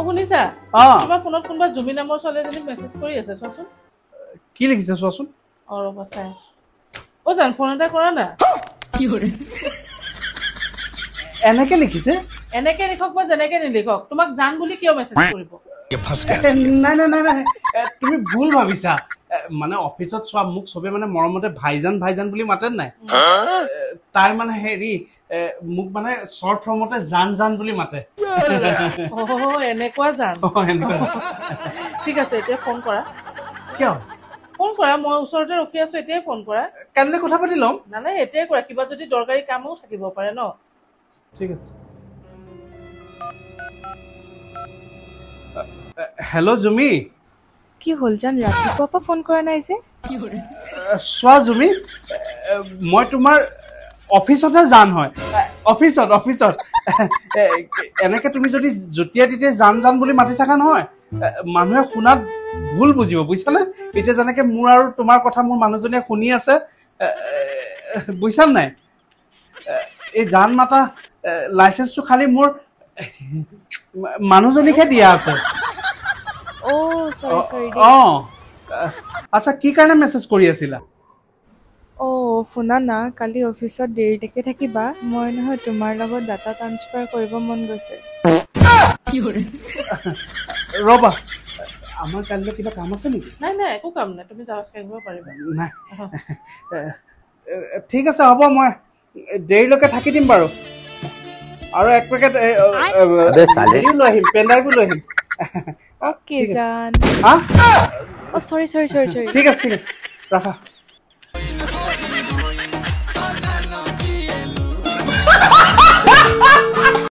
ও শুনিছা তোমাৰ ফোনত কোনবা জুমি নামৰ ছোৱালীজনী মেছেজ কৰি আছে চোৱাচোন কি লিখিছে চোৱাচোন ৰবা চাই ও জান ফোন এটা কৰা না কি হৰে এনেকে লিখিছে এনেকে লিখক বা যেনেকে নিলিখক তোমাক জান বুলি কিয় মেছেজ কৰিব নাই নাই নাই নাই তুমি ভুল ভাবিছা মানে অফিসত চোৱা মোক সবে মানে মৰমতে ভাইজান ভাইজান বুলি মাতে নাই তাই মানে হেৰি মোক মানে শৰ্ট ফৰ্মতে জান জান বুলি মাতে ও এনেকুৱা জান ঠিক আছে এতিয়া ফোন কৰা কিয় ফোন কৰা মই ওচৰতে ৰখি আছো এতিয়াই ফোন কৰা কাইলৈ কথা পাতি লম নাই এতিয়াই কৰা কিবা যদি দৰকাৰী কামও থাকিব পাৰে ন ঠিক আছে হেল্ল' জুমি কি হল জান ৰাতিপুৱাৰ পৰা ফোন কৰা নাই যে চোৱা জুমি মই তোমাৰ অফিসতে জান হয় অফিসত এনেকে তুমি যদি জুতিয়া তেতিয়া জান জান বুলি মাতি থাকা নহয় মানুহে শুনাত ভুল বুজিব বুজিছানে এতিয়া যেনেকে মোৰ আৰু তোমাৰ কথা মোৰ মানুহজনীয়ে শুনি আছে বুজিছা নাই এই জান মাতা লাইসেন্সটো খালি মোৰ মানুহজনীকে দিয়া আছে ও সৰি আচ্ছা কি কাৰণে মেছেজ কৰি আছিলা ও শুনা না কালি অফিসত দেৰিলৈকে থাকিবা মই নহয় তোমাৰ লগত ডাটা ট্ৰান্সফাৰ কৰিব মন গৈছে কি হৰে ৰবা আমাৰ কাইলৈ কিবা কাম আছে নেকি নাই নাই একো কাম নাই তুমি যাব পাৰিব পাৰিবা নাই ঠিক আছে হ'ব মই দেৰিলৈকে থাকি দিম বাৰু আৰু এক পেকেট লৈ আহিম পেনড্ৰাইভো লৈ আহিম ওকে জান ও সৰি ঠিক আছে ৰাখা